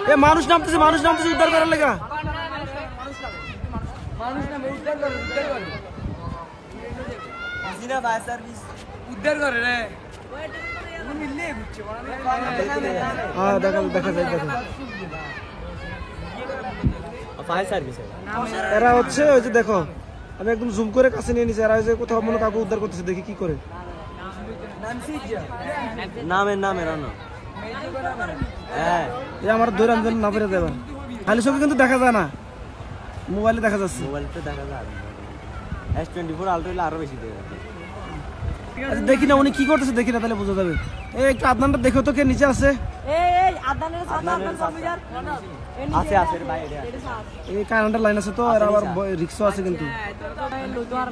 এ মানুষ নামতেছে উদ্ধার করার লেগা ফায়ার সার্ভিস উদ্ধার করে রে হ্যাঁ দেখা যায় ফায়ার সার্ভিস এরা হচ্ছে ওই যে দেখো আমি একদম জুম করে কাছে নিয়ে নিছি এরা যে কোথাও মনে কাউকে উদ্ধার করতেছে দেখি কি করে নামে রানো হ্যাঁ এই আমার ধরে আনবেন না পেরে দেবেন খালি চোখে কিন্তু দেখা যায় না মোবাইলে দেখা যাচ্ছে মোবাইলতে দেখা যায় S24 আলট্রা হলে আরো বেশি দেখা যায় দেখি না উনি কি করতেছে দেখি না তাহলে বোঝা যাবে এই একটু আদনানটা দেখো তো কে নিচে আছে এই আদনানের সাথে আপনার কম্পিউটার আছে ভাই এই কারেন্টের লাইন আছে তো আর আবার রিক্সা আছে কিন্তু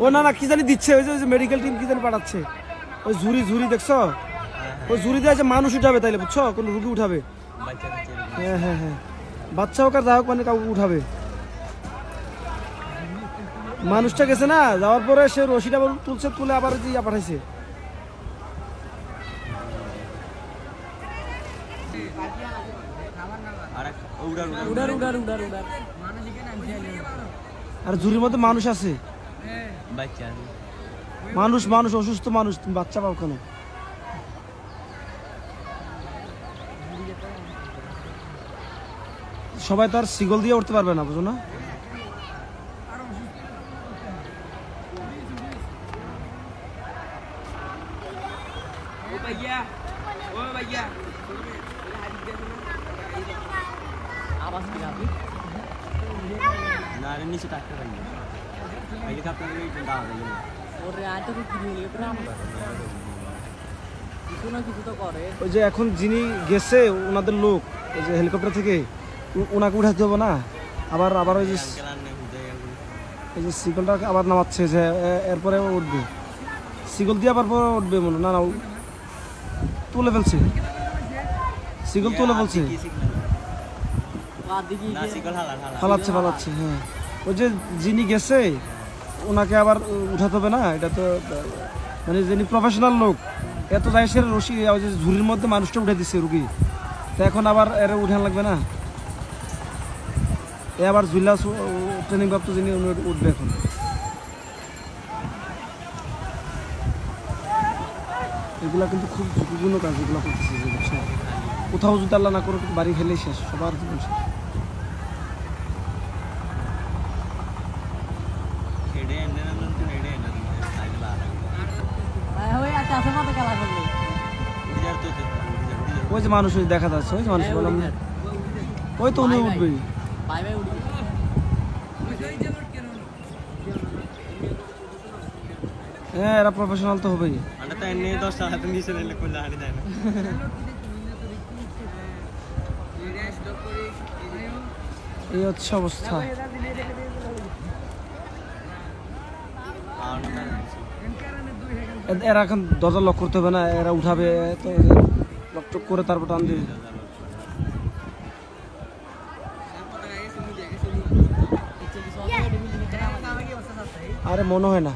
ও না কি জানি দিচ্ছে ওই যে মেডিকেল টিম কি জানি পাঠাচ্ছে ওই ঝুরি দেখছো ওই ঝুরি দিয়ে যে মানুষ উঠাবে তাইলে বুঝছো কোন রুগী উঠাবে হ্যাঁ বাচ্চা হোক আর যা হোক মানে কাউকে উঠাবে মানুষটা গেছে না যাওয়ার পরে সে রশিটা তুলে আবার ইয়া পাঠাইছে আর ঝুড়ির মধ্যে মানুষ আছে মানুষ অসুস্থ মানুষ তুমি বাচ্চা পাও কেন সবাই তো আর সিগল দিয়ে উঠতে পারবে না বুঝো না নিচে টাকা পাই হেলিকপ্টার ওই যে এখন যিনি গেছে ওনাদের লোক ওই যে হেলিকপ্টার থেকে ওনাকে উঠাতে হবে না আবার ওই যে সিগলটা আবার নামাচ্ছে যে এরপরে উঠবে সিগল দিয়ে আবার পরে উঠবে মনে না তুলে ফেলছে সিগল তুলে ফেলছে ফালাচ্ছে হ্যাঁ ওই যে যিনি গেছে ওনাকে আবার উঠাতে হবে না এটা তো মানে যিনি প্রফেশনাল লোক এত যাইছে রশি ঝুড়ির মধ্যে মানুষটা উঠে দিচ্ছে রুগী তো এখন আবার এর উঠান লাগবে না এ আবার ঝুলা ট্রেনিং প্রাপ্ত যিনি উঠবে এখন এগুলা কিন্তু খুব ঝুঁকিপূর্ণ কাজ এগুলো করতেছে কোথাও যদি আল্লাহ না করো বাড়ি খেলেই শেষ সবার জীবন শেষ ওই যে মানুষ দেখা যাচ্ছে ওই যে মানুষ বললাম ওই তো উনি উঠবেই হ্যাঁ এরা প্রফেশনাল তো হবেই এই হচ্ছে অবস্থা এরা এখন দরজা লক করতে হবে না এরা উঠাবে তো লক টক করে তারপর টান দিবে আরে মনে হয় না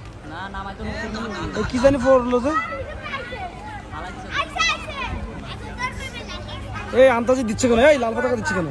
কি জানি পড়লো যে এই আন্তাজি দিচ্ছে কেন এই লাল পতাকা দিচ্ছে কেন